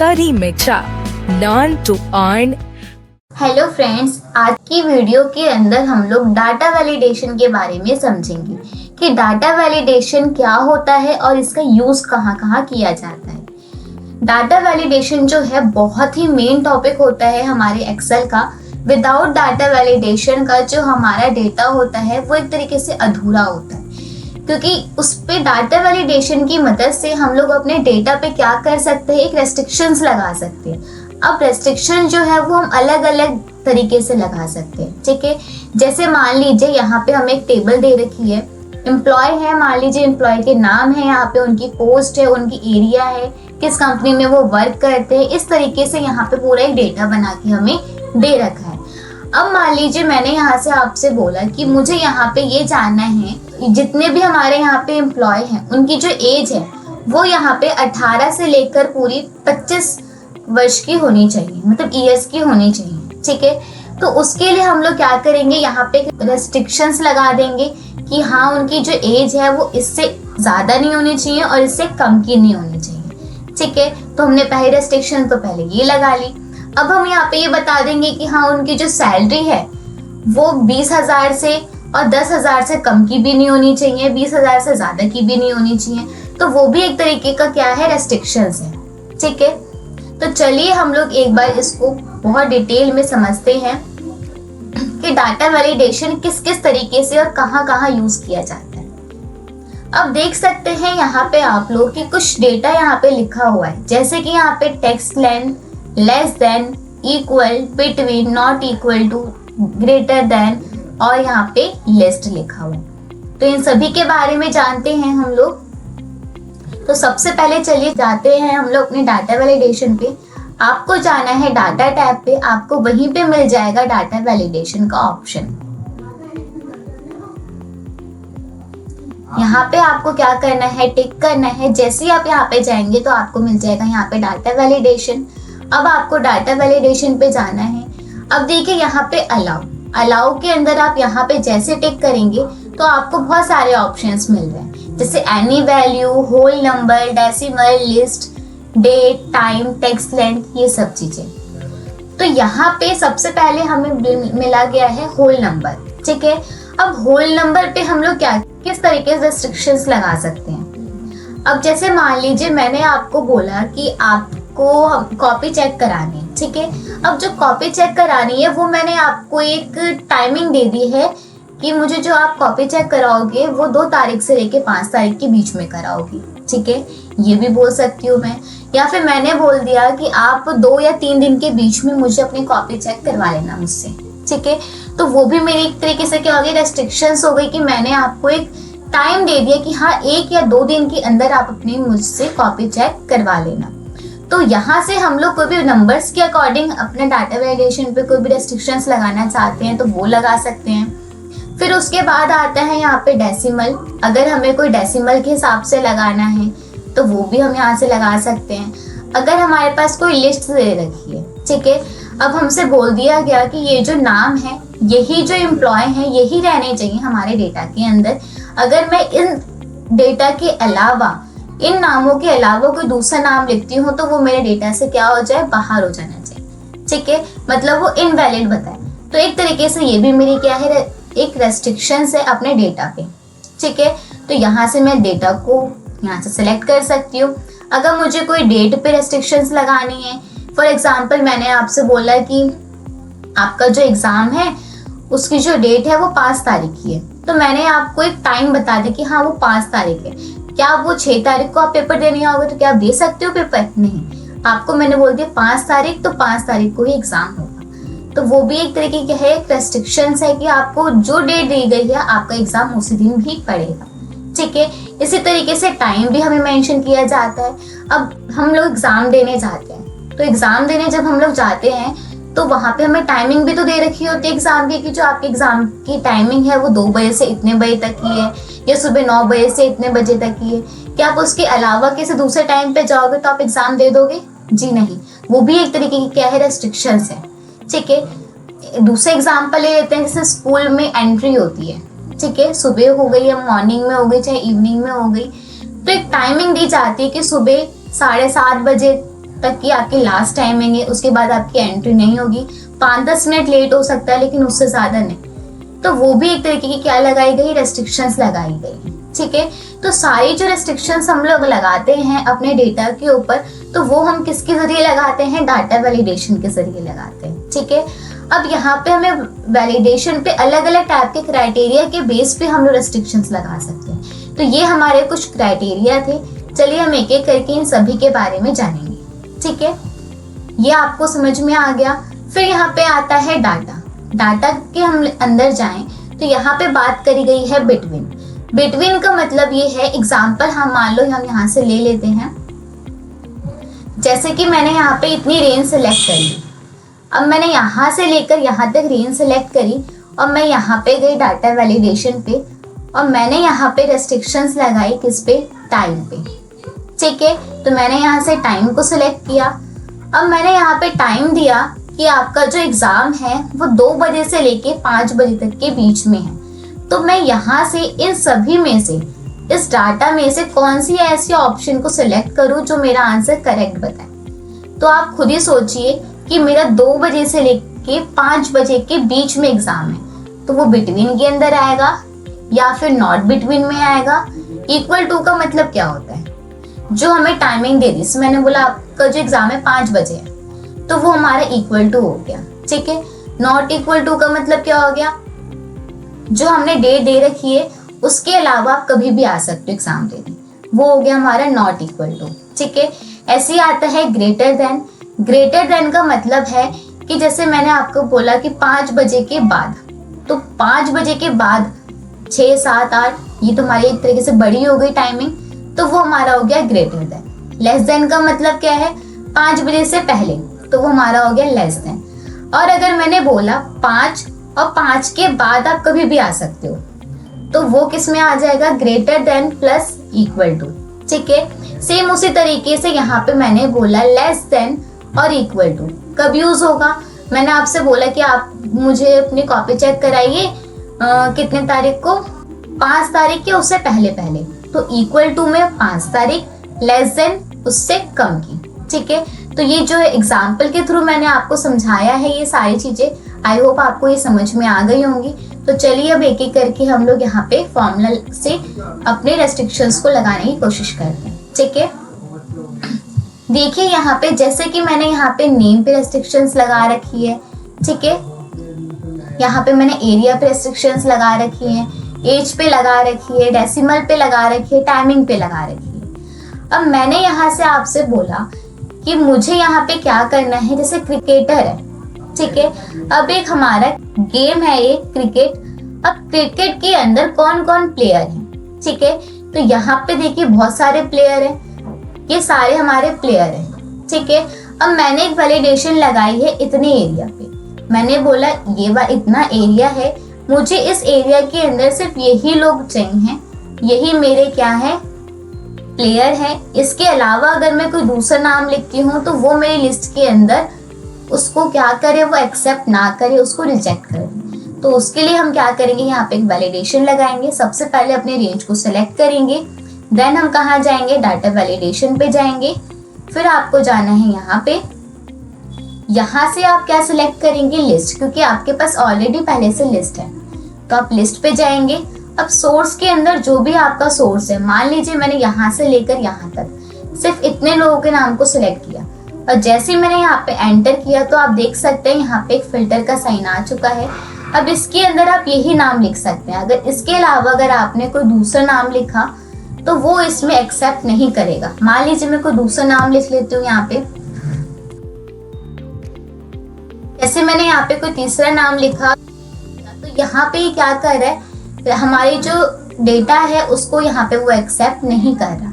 Study Mitra. Learn to earn. Hello friends, आज की video के अंदर हम लोग डाटा वैलिडेशन के बारे में समझेंगे कि डाटा वैलिडेशन क्या होता है और इसका यूज कहाँ कहाँ किया जाता है। डाटा वैलिडेशन जो है बहुत ही मेन टॉपिक होता है हमारे एक्सेल का। विदाउट डाटा वैलिडेशन का जो हमारा डेटा होता है वो एक तरीके से अधूरा होता है, क्योंकि उस पे डाटा वैलिडेशन की मदद से हम लोग अपने डेटा पे क्या कर सकते हैं, एक रेस्ट्रिक्शंस लगा सकते हैं। अब रेस्ट्रिक्शन जो है वो हम अलग अलग तरीके से लगा सकते हैं, ठीक है। जैसे मान लीजिए यहाँ पे हमें एक टेबल दे रखी है, एम्प्लॉय है, मान लीजिए एम्प्लॉय के नाम है, यहाँ पे उनकी पोस्ट है, उनकी एरिया है, किस कंपनी में वो वर्क करते हैं। इस तरीके से यहाँ पे पूरा एक डेटा बना के हमें दे रखा है। अब मान लीजिए मैंने यहाँ से आपसे बोला कि मुझे यहाँ पे ये जानना है, जितने भी हमारे यहाँ पे एम्प्लॉय हैं उनकी जो एज है वो यहाँ पे 18 से लेकर पूरी 25 वर्ष की होनी चाहिए, मतलब ईयर्स की होनी चाहिए, ठीक है। तो उसके लिए हम लोग क्या करेंगे, यहाँ पे रेस्ट्रिक्शंस लगा देंगे कि हाँ उनकी जो एज है वो इससे ज्यादा नहीं होनी चाहिए और इससे कम की नहीं होनी चाहिए, ठीक है। तो हमने पहले रेस्ट्रिक्शन तो पहले ये लगा ली। अब हम यहाँ पे ये बता देंगे कि हाँ उनकी जो सैलरी है वो 20,000 से और 10,000 से कम की भी नहीं होनी चाहिए, 20,000 से ज्यादा की भी नहीं होनी चाहिए। तो वो भी एक तरीके का क्या है, रेस्ट्रिक्शंस है, ठीक है। तो चलिए हम लोग एक बार इसको बहुत डिटेल में समझते हैं कि डाटा वैलिडेशन किस किस तरीके से और कहाँ कहाँ यूज किया जाता है। अब देख सकते हैं यहाँ पे आप लोग कि कुछ डेटा यहाँ पे लिखा हुआ है, जैसे कि यहाँ पे text length, less than, equal, between, not equal to, greater than और यहाँ पे लिस्ट लिखा हुआ। तो इन सभी के बारे में जानते हैं हम लोग। तो सबसे पहले चलिए जाते हैं हम लोग अपने डाटा वैलिडेशन पे। आपको जाना है डाटा टैब पे, आपको वहीं पे मिल जाएगा डाटा वैलिडेशन का ऑप्शन। यहाँ पे आपको क्या करना है, टिक करना है। जैसे ही आप यहाँ पे जाएंगे तो आपको मिल जाएगा यहाँ पे डाटा वैलिडेशन। अब आपको डाटा वैलिडेशन पे जाना है। अब देखिए यहाँ पे अलाउ के अंदर आप यहाँ पे जैसे टिक करेंगे तो आपको बहुत सारे ऑप्शंस मिल रहे हैं, जैसे any value, whole number, decimal, list, date, time, text length, ये सब चीजें। तो यहाँ पे सबसे पहले हमें मिला गया है होल नंबर, ठीक है। अब होल नंबर पे हम लोग क्या किस तरीके से रेस्ट्रिक्शंस लगा सकते हैं। अब जैसे मान लीजिए मैंने आपको बोला कि आपको कॉपी चेक करानी है, ठीक है। अब जो कॉपी चेक करानी है वो मैंने आपको एक टाइमिंग दे दी है कि मुझे जो आप कॉपी चेक कराओगे वो 2 तारीख से लेके 5 तारीख के बीच में कराओगी, ठीक है। ये भी बोल सकती हूँ मैं, या फिर मैंने बोल दिया कि आप 2 या 3 दिन के बीच में मुझे अपनी कॉपी चेक करवा लेना मुझसे, ठीक है। तो वो भी मेरी एक तरीके से क्या हो गई, रेस्ट्रिक्शंस हो गई कि मैंने आपको एक टाइम दे दिया कि हाँ 1 या 2 दिन के अंदर आप अपनी मुझसे कॉपी चेक करवा लेना। तो यहाँ से हम लोग कोई भी नंबर्स के अकॉर्डिंग अपने डाटा वैलिडेशन पे कोई भी रेस्ट्रिक्शंस लगाना चाहते हैं तो वो लगा सकते हैं। फिर उसके बाद आता है यहाँ पे डेसिमल। अगर हमें कोई डेसिमल के हिसाब से लगाना है तो वो भी हम यहाँ से लगा सकते हैं। अगर हमारे पास कोई लिस्ट दे रखी है, ठीक है, अब हमसे बोल दिया गया कि ये जो नाम है, यही जो एम्प्लॉय हैं, यही रहने चाहिए हमारे डेटा के अंदर। अगर मैं इन डेटा के अलावा, इन नामों के अलावा कोई दूसरा नाम लिखती हूँ तो वो मेरे डेटा से क्या हो जाए, बाहर हो जाना चाहिए, ठीक है, मतलब वो इनवैलिड बताए। तो एक तरीके से ये भी मेरी क्या है, एक रेस्ट्रिक्शंस है अपने डेटा पे, ठीक है। तो यहाँ से मैं डेटा को यहाँ से सिलेक्ट कर सकती हूँ। अगर मुझे कोई डेट पे रेस्ट्रिक्शंस लगानी है, फॉर एग्जाम्पल मैंने आपसे बोला कि आपका जो एग्जाम है उसकी जो डेट है वो 5 तारीख की है, तो मैंने आपको एक टाइम बता दिया कि हाँ वो 5 तारीख है। क्या आप वो 6 तारीख को आप पेपर देने आओगे तो क्या आप दे सकते हो पेपर? नहीं, आपको मैंने बोल दिया 5 तारीख, तो 5 तारीख को ही एग्जाम होगा। तो वो भी एक तरीके की है, रेस्ट्रिक्शंस है कि आपको जो डेट दी गई है आपका एग्जाम उसी दिन भी पड़ेगा, ठीक है। इसी तरीके से टाइम भी हमें मेंशन किया जाता है। अब हम लोग एग्जाम देने जाते हैं, तो एग्जाम देने जब हम लोग जाते हैं तो वहां पे हमें टाइमिंग भी तो दे रखी होती है एग्जाम की, कि जो आपके एग्जाम की टाइमिंग है वो 2 बजे से इतने बजे तक की है या सुबह 9 बजे से इतने बजे तक की है। क्या आप उसके अलावा किसी दूसरे टाइम पे जाओगे तो आप एग्जाम दे दोगे? जी नहीं, वो भी एक तरीके की क्या है, रेस्ट्रिक्शंस है, ठीक है। दूसरे एग्जाम्पल ले लेते हैं, जैसे स्कूल में एंट्री होती है, ठीक है, सुबह हो गई या मॉर्निंग में हो गई चाहे इवनिंग में हो गई, तो एक टाइमिंग दी जाती है कि सुबह 7:30 बजे तक की आपकी लास्ट टाइमिंग है, उसके बाद आपकी एंट्री नहीं होगी। 5-10 मिनट लेट हो सकता है लेकिन उससे ज्यादा नहीं। तो वो भी एक तरीके की क्या लगाई गई, रेस्ट्रिक्शंस लगाई गई। ठीक है, तो सारी जो रेस्ट्रिक्शंस हम लोग लगाते हैं अपने डेटा के ऊपर, तो वो हम किसके जरिए लगाते हैं, डाटा वैलिडेशन के जरिए लगाते हैं। ठीक है, अब यहाँ पे हमें वैलिडेशन पे अलग अलग टाइप के क्राइटेरिया के बेस पे हम लोग रेस्ट्रिक्शंस लगा सकते हैं। तो ये हमारे कुछ क्राइटेरिया थे। चलिए हम एक एक करके इन सभी के बारे में जानेंगे। ठीक है, ये आपको समझ में आ गया। फिर यहाँ पे आता है डाटा। डाटा के हम अंदर जाएं तो यहाँ पे बात करी गई है बिटवीन। बिटवीन का मतलब ये है, एग्जाम्पल हम मान लो हम यहाँ से ले लेते हैं, जैसे कि मैंने यहाँ पे इतनी रेंज सेलेक्ट करी। अब मैंने यहाँ से लेकर यहाँ तक रेंज सेलेक्ट करी और मैं यहाँ पे गई डाटा वैलिडेशन पे और मैंने यहाँ पे रेस्ट्रिक्शंस लगाई किस पे, टाइम पे। ठीक है, तो मैंने यहाँ से टाइम को सिलेक्ट किया। अब मैंने यहाँ पे टाइम दिया कि आपका जो एग्जाम है वो 2 बजे से लेके 5 बजे तक के बीच में है। तो मैं यहाँ से इन सभी में से, इस डाटा में से कौन सी ऐसी ऑप्शन को सिलेक्ट करूँ जो मेरा आंसर करेक्ट बताए। तो आप खुद ही सोचिए कि मेरा 2 बजे से लेके 5 बजे के बीच में एग्जाम है, तो वो बिटवीन के अंदर आएगा या फिर नॉट बिटवीन में आएगा। इक्वल टू का मतलब क्या होता है, जो हमें टाइमिंग दे दी, मैंने बोला आपका जो एग्जाम है 5 बजे है, तो वो हमारा इक्वल टू हो गया। ठीक है, नॉट इक्वल टू का मतलब क्या हो गया, जो हमने डेट दे रखी है उसके अलावा आप कभी भी आ सकते हो एग्जाम देने, वो हो गया हमारा नॉट इक्वल टू। ठीक है, ऐसे ही आता है ग्रेटर देन। ग्रेटर देन का मतलब है कि जैसे मैंने आपको बोला कि 5 बजे के बाद, तो 5 बजे के बाद 6, 7, 8, ये तो हमारी एक तरीके से बड़ी हो गई टाइमिंग, तो वो हमारा हो गया ग्रेटर देन। लेस देन का मतलब क्या है, 5 बजे से पहले, तो वो हमारा हो गया लेस देन। और अगर मैंने बोला 5 और 5 के बाद आप कभी भी आ सकते हो, तो वो किस में आ जाएगा, greater than plus equal to. ठीक है, सेम उसी तरीके से यहाँ पे मैंने बोला लेस देन और इक्वल टू कब यूज होगा। मैंने आपसे बोला कि आप मुझे अपनी कॉपी चेक कराइए कितने तारीख को, 5 तारीख के उससे पहले पहले, तो इक्वल टू में 5 तारीख, लेस देन उससे कम की। ठीक है, तो ये जो एग्जाम्पल के थ्रू मैंने आपको समझाया है ये सारी चीजें, आई होप आपको ये समझ में आ गई होंगी। तो चलिए अब एक एक करके हम लोग यहाँ पे फॉर्मूला से अपने रेस्ट्रिक्शंस को लगाने की कोशिश करते हैं। ठीक है, देखिए यहाँ पे जैसे कि मैंने यहाँ पे नेम पे रेस्ट्रिक्शंस लगा रखी है। ठीक है, यहाँ पे मैंने एरिया पे रेस्ट्रिक्शंस लगा रखी है, एज पे लगा रखी है, डेसिमल पे लगा रखी है, टाइमिंग पे लगा रखी है। अब मैंने यहाँ से आपसे बोला कि मुझे यहाँ पे क्या करना है, जैसे क्रिकेटर है। ठीक है, अब एक हमारा गेम है ये क्रिकेट। अब क्रिकेट के अंदर कौन कौन प्लेयर है। ठीक है, तो यहाँ पे देखिए बहुत सारे प्लेयर हैं, ये सारे हमारे प्लेयर हैं। ठीक है, अब मैंने एक वैलिडेशन लगाई है इतने एरिया पे। मैंने बोला ये इतना एरिया है, मुझे इस एरिया के अंदर सिर्फ यही लोग चाहिए, यही मेरे क्या है, प्लेयर है। इसके अलावा अगर मैं कोई दूसरा नाम लिखती हूँ तो वो मेरी लिस्ट के अंदर उसको क्या करे, वो एक्सेप्ट ना करे, उसको रिजेक्ट करे। तो उसके लिए हम क्या करेंगे, यहाँ पे एक वैलिडेशन लगाएंगे। सबसे पहले अपने रेंज को सिलेक्ट करेंगे, देन हम कहाँ जाएंगे, डाटा वैलिडेशन पे जाएंगे। फिर आपको जाना है यहाँ पे, यहाँ से आप क्या सिलेक्ट करेंगे, लिस्ट, क्योंकि आपके पास ऑलरेडी पहले से लिस्ट है, तो आप लिस्ट पे जाएंगे। अब सोर्स के अंदर जो भी आपका सोर्स है, मान लीजिए मैंने यहाँ से लेकर यहाँ तक सिर्फ इतने लोगों के नाम को सिलेक्ट किया, और जैसे मैंने यहाँ पे एंटर किया तो आप देख सकते हैं यहाँ पे एक फिल्टर का साइन आ चुका है। अब इसके अंदर आप यही नाम लिख सकते हैं। अगर इसके अलावा अगर आपने कोई दूसरा नाम लिखा तो वो इसमें एक्सेप्ट नहीं करेगा। मान लीजिए मैं कोई दूसरा नाम लिख लेती हूँ यहाँ पे, जैसे मैंने यहाँ पे कोई तीसरा नाम लिखा, तो यहाँ पे क्या कर रहा है, हमारी जो डेटा है उसको यहाँ पे वो एक्सेप्ट नहीं कर रहा।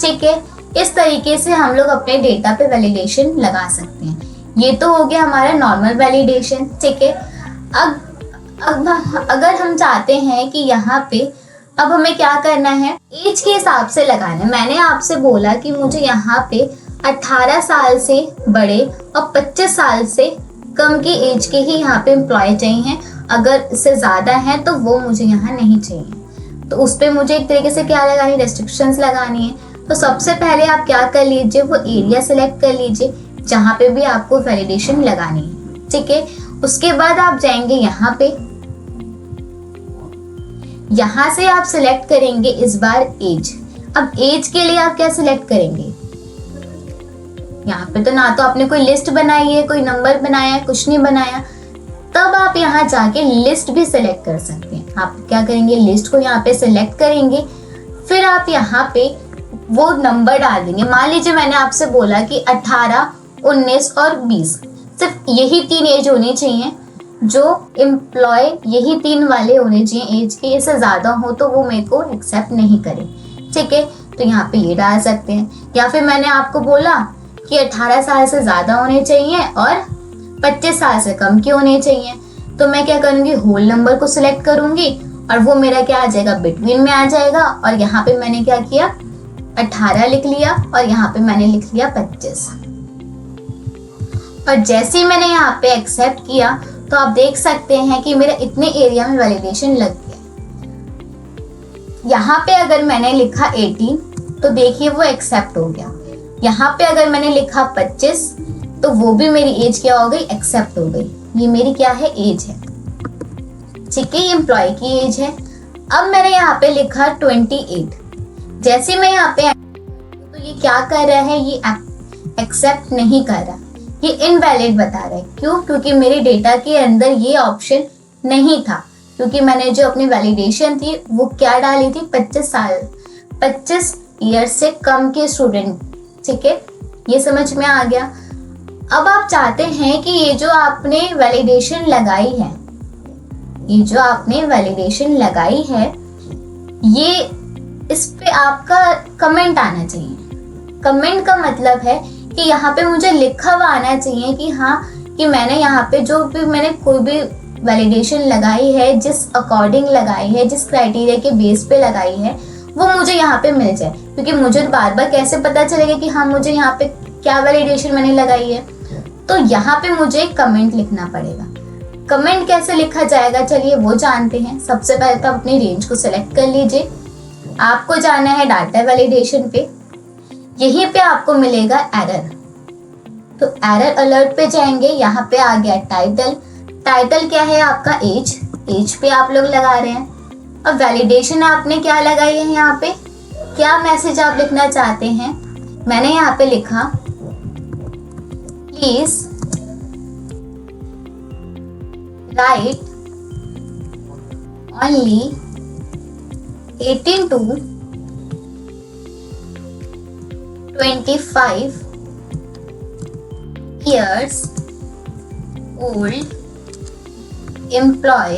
ठीक है, इस तरीके से हम लोग अपने डेटा पे वैलिडेशन लगा सकते हैं। ये तो हो गया हमारा नॉर्मल वैलिडेशन। ठीक है, अब अगर हम चाहते हैं कि यहाँ पे अब हमें क्या करना है, एज के हिसाब से लगाना है। मैंने आपसे बोला कि मुझे यहाँ पे 18 साल से बड़े और 25 साल से कम की एज के ही यहाँ पे एम्प्लॉय चाहिए। अगर इससे ज़्यादा है तो वो मुझे यहाँ नहीं चाहिए। तो उस पर मुझे एक तरीके से क्या लगानी, रेस्ट्रिक्शंस लगानी है। तो सबसे पहले आप क्या कर लीजिए, वो एरिया सेलेक्ट कर लीजिए जहाँ पे भी आपको वैलिडेशन लगानी है, ठीक है। उसके बाद आप जाएंगे यहाँ पे, यहाँ से आप सिलेक्ट करेंगे इस बार एज। अब एज के लिए आप क्या सिलेक्ट करेंगे, यहाँ पे तो ना तो आपने कोई लिस्ट बनाई है, कोई नंबर बनाया है, कुछ नहीं बनाया, तब आप यहाँ जाके लिस्ट भी सिलेक्ट कर सकते हैं। आप क्या करेंगे, लिस्ट को यहाँ पे सिलेक्ट करेंगे, फिर आप यहाँ पे वो नंबर डाल देंगे। मान लीजिए मैंने आपसे बोला कि 18, 19 और 20, सिर्फ यही 3 एज होनी चाहिए जो एम्प्लॉय, यही 3 वाले होने चाहिए एज के, इससे ज्यादा हो तो वो मेरे को एक्सेप्ट नहीं करे, ठीक है। तो यहाँ पे ये डाल सकते हैं। या फिर मैंने आपको बोला कि 18 साल से ज्यादा होने चाहिए और 25 साल से कम के होने चाहिए, तो मैं क्या करूंगी, होल नंबर को सिलेक्ट करूंगी और वो मेरा क्या आ जाएगा, बिटवीन में आ जाएगा। और यहाँ पे मैंने क्या किया, 18 लिख लिया और यहाँ पे मैंने लिख लिया 25। और जैसे ही मैंने यहाँ पे एक्सेप्ट किया तो आप देख सकते हैं कि मेरा इतने एरिया में वैलिडेशन लग गया। यहाँ पे अगर मैंने लिखा 18 तो देखिए वो एक्सेप्ट हो गया। यहाँ पे अगर मैंने लिखा 25 तो वो भी मेरी एज क्या हो गई, एक्सेप्ट हो गई। ये मेरी क्या है, एज है, ठीक है, ये एम्प्लॉय की एज है। अब मैंने यहाँ पे लिखा 28, जैसे मैं यहाँ पे तो ये क्या कर रहा है, ये एक्सेप्ट नहीं कर रहा, ये इनवैलिड बता रहा है। क्यों, क्योंकि मेरे डेटा के अंदर ये ऑप्शन नहीं था, क्योंकि मैंने जो अपनी वैलिडेशन थी वो क्या डाली थी, 25 साल, 25 ईयर से कम के स्टूडेंट, ठीक है, ये समझ में आ गया। अब आप चाहते हैं कि ये जो आपने वैलिडेशन लगाई है, ये जो आपने वैलिडेशन लगाई है, ये इस पे आपका कमेंट आना चाहिए। कमेंट का मतलब है कि यहाँ पे मुझे लिखा हुआ आना चाहिए कि हाँ, कि मैंने यहाँ पे जो भी मैंने कोई भी वैलिडेशन लगाई है, जिस अकॉर्डिंग लगाई है, जिस क्राइटेरिया के बेस पे लगाई है, वो मुझे यहाँ पे मिल जाए। क्योंकि मुझे बार बार कैसे पता चलेगा कि हाँ मुझे यहाँ पे क्या वैलिडेशन मैंने लगाई है, तो यहाँ पे मुझे कमेंट लिखना पड़ेगा। कमेंट कैसे लिखा जाएगा, चलिए वो जानते हैं। सबसे पहले तो अपनी रेंज को सिलेक्ट कर लीजिए, आपको जाना है डाटा वैलिडेशन पे, यहीं पे आपको मिलेगा एरर, तो एरर अलर्ट पे जाएंगे। यहाँ पे आ गया टाइटल, टाइटल क्या है आपका, एज, एज पे आप लोग लगा रहे हैं। अब वैलिडेशन आपने क्या लगाई है, यहाँ पे क्या मैसेज आप लिखना चाहते हैं, मैंने यहाँ पे लिखा please write only 18 to 25 years old employ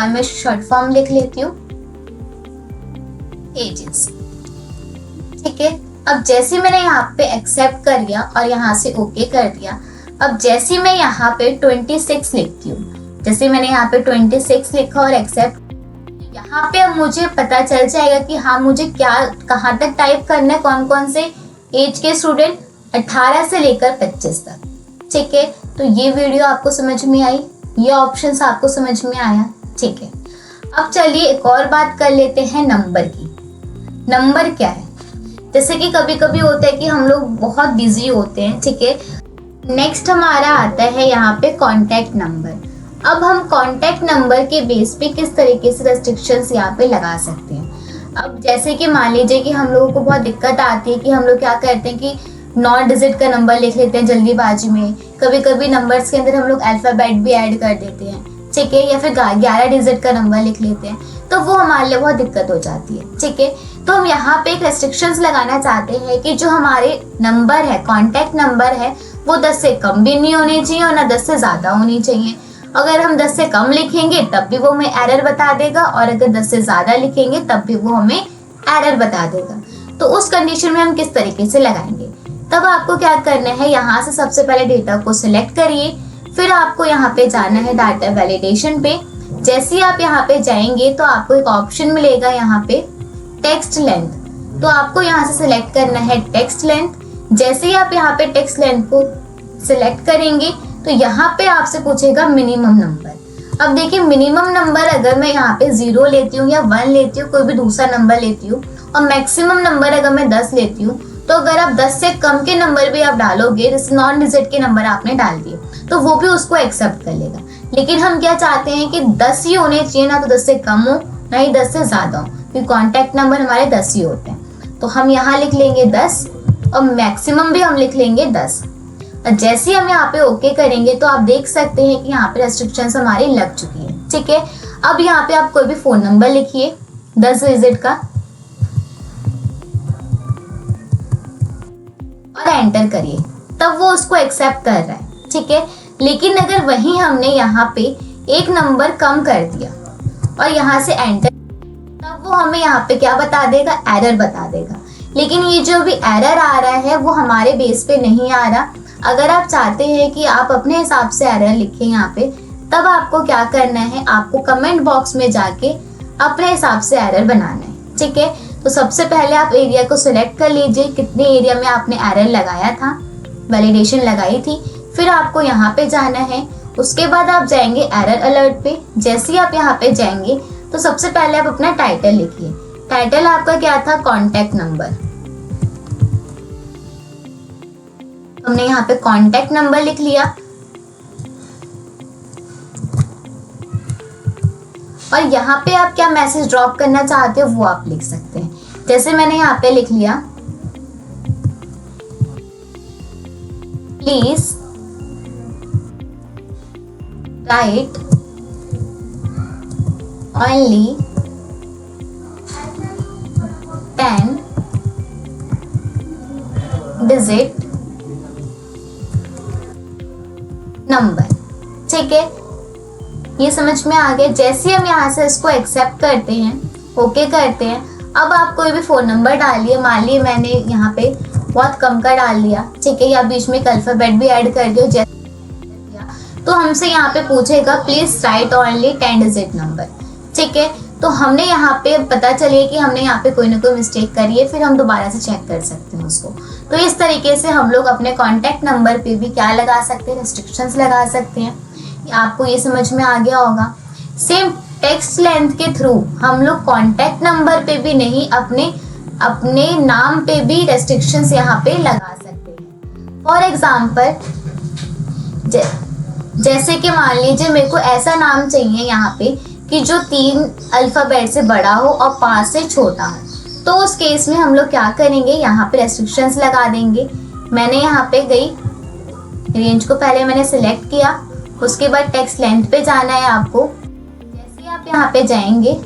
में शॉर्ट फॉर्म लिख लेती हूँ, एजेस, ठीक है। अब जैसे मैंने यहाँ पे एक्सेप्ट कर लिया और यहाँ से ओके कर दिया, अब जैसे मैं यहाँ पे 26 लिखती हूँ, जैसे मैंने यहाँ पे 26 लिखा और एक्सेप्ट, यहाँ पे अब मुझे पता चल जाएगा कि हाँ मुझे क्या कहाँ तक टाइप करना है, कौन कौन से एज के स्टूडेंट, 18 से लेकर 25 तक, ठीक है। तो ये वीडियो आपको समझ में आई, ये ऑप्शंस आपको समझ में आया, ठीक है। अब चलिए एक और बात कर लेते हैं नंबर की। नंबर क्या है, जैसे कि कभी कभी होता है कि हम लोग बहुत बिजी होते हैं, ठीक है। नेक्स्ट हमारा आता है यहाँ पे कॉन्टैक्ट नंबर। अब हम कॉन्टैक्ट नंबर के बेस पे किस तरीके से रेस्ट्रिक्शंस यहाँ पे लगा सकते हैं। अब जैसे कि मान लीजिए कि हम लोगों को बहुत दिक्कत आती है कि हम लोग क्या करते हैं कि 9 डिजिट का नंबर लिख लेते हैं जल्दीबाजी में, कभी कभी नंबर्स के अंदर हम लोग अल्फाबेट भी ऐड कर देते हैं, ठीक है, या फिर 11 डिजिट का नंबर लिख लेते हैं, तो वो हमारे लिए बहुत दिक्कत हो जाती है, ठीक है। तो हम यहाँ पे एक रेस्ट्रिक्शंस लगाना चाहते हैं कि जो हमारे नंबर है, कॉन्टैक्ट नंबर है, वो 10 से कम भी नहीं होने चाहिए और ना 10 से ज़्यादा होनी चाहिए। अगर हम 10 से कम लिखेंगे तब भी वो हमें एरर बता देगा, और अगर 10 से ज़्यादा लिखेंगे तब भी वो हमें एरर बता देगा। तो उस कंडीशन में हम किस तरीके से लगाएंगे, तब आपको क्या करना है, यहाँ से सबसे पहले डेटा को सिलेक्ट करिए, फिर आपको यहाँ पे जाना है डाटा वैलिडेशन पे। जैसे ही आप यहाँ पे जाएंगे तो आपको एक ऑप्शन मिलेगा यहाँ पे टेक्स्ट लेंथ, तो आपको यहाँ से सिलेक्ट करना है टेक्स्ट लेंथ। जैसे ही आप यहाँ पे टेक्स्ट लेंथ को सिलेक्ट करेंगे तो यहाँ पे आपसे पूछेगा मिनिमम नंबर। अब देखिए मिनिमम नंबर अगर मैं यहाँ पे 0 लेती हूँ या 1 लेती हूँ, कोई भी दूसरा नंबर लेती हूँ और मैक्सिमम नंबर अगर मैं 10 लेती हूँ तो अगर आप 10 से कम के नंबर भी आप डालोगे, जैसे नॉन डिजिट के नंबर आपने डाल दिए, तो वो भी उसको एक्सेप्ट कर लेगा। लेकिन हम क्या चाहते हैं कि 10 ही होने चाहिए, ना तो 10 से कम हो ना ही 10 से ज्यादा हो, क्योंकि कॉन्टैक्ट नंबर हमारे 10 ही होते हैं। तो हम यहाँ लिख लेंगे 10 और मैक्सिमम भी हम लिख लेंगे 10। और जैसे ही हम यहाँ पे ओके करेंगे तो आप देख सकते हैं कि यहाँ पे रेस्ट्रिक्शंस हमारी लग चुकी है। ठीक है, अब यहाँ पे आप कोई भी फोन नंबर लिखिए 10 डिजिट का और एंटर करिए, तब वो उसको एक्सेप्ट कर रहा है। ठीक है, लेकिन अगर वही हमने यहाँ पे एक नंबर कम कर दिया और यहाँ से एंटर, तब वो हमें यहाँ पे क्या बता देगा, एरर बता देगा। लेकिन ये जो भी एरर आ रहा है वो हमारे बेस पे नहीं आ रहा। अगर आप चाहते हैं कि आप अपने हिसाब से एरर लिखें यहाँ पे, तब आपको क्या करना है, आपको कमेंट बॉक्स में जाके अपने हिसाब से एरर बनाना है। ठीक है, तो सबसे पहले आप एरिया को सिलेक्ट कर लीजिए, कितने एरिया में आपने एरर लगाया था, वैलिडेशन लगाई थी। फिर आपको यहाँ पे जाना है, उसके बाद आप जाएंगे एरर अलर्ट पे। जैसे ही आप यहाँ पे जाएंगे तो सबसे पहले आप अपना टाइटल लिखिए। टाइटल आपका क्या था, कॉन्टैक्ट नंबर। हमने यहाँ पे कॉन्टैक्ट नंबर लिख लिया और यहाँ पे आप क्या मैसेज ड्रॉप करना चाहते हो वो आप लिख सकते हैं। जैसे मैंने यहाँ पे लिख लिया, please write only 10 digit number. ठीक है, ये समझ में आ गया। जैसे हम यहाँ से इसको एक्सेप्ट करते हैं, ओके करते हैं, अब आप कोई भी फोन नंबर डालिए। मान लीजिए मैंने यहाँ पे बहुत कम का डाल दिया, ठीक है, या बीच में एक अल्फाबेट भी ऐड कर दिया, जैसे तो हमसे यहाँ पे पूछेगा please write only 10 digit number. ठीक है, तो हमने यहाँ पे पता चले कि हमने यहाँ पे कोई ना कोई मिस्टेक करी है, फिर हम दोबारा से चेक कर सकते हैं उसको। तो इस तरीके से हम लोग अपने कॉन्टैक्ट नंबर पे भी क्या लगा सकते हैं, रेस्ट्रिक्शंस लगा सकते हैं। आपको ये समझ में आ गया होगा। सेम टेक्स्ट लेंथ के थ्रू हम लोग कॉन्टैक्ट नंबर पे भी नहीं, अपने नाम पे भी रेस्ट्रिक्शंस यहाँ पे लगा सकते हैं। फॉर एग्जाम्पल, जैसे कि मान लीजिए मेरे को ऐसा नाम चाहिए यहाँ पे कि जो 3 अल्फाबेट से बड़ा हो और 5 से छोटा हो, तो उस केस में हम लोग क्या करेंगे, यहाँ पे रेस्ट्रिक्शंस लगा देंगे। मैंने यहाँ पे गई, रेंज को पहले मैंने सिलेक्ट किया, उसके बाद टेक्स्ट लेंथ पे जाना है आपको। जैसे ही आप यहाँ पे जाएंगे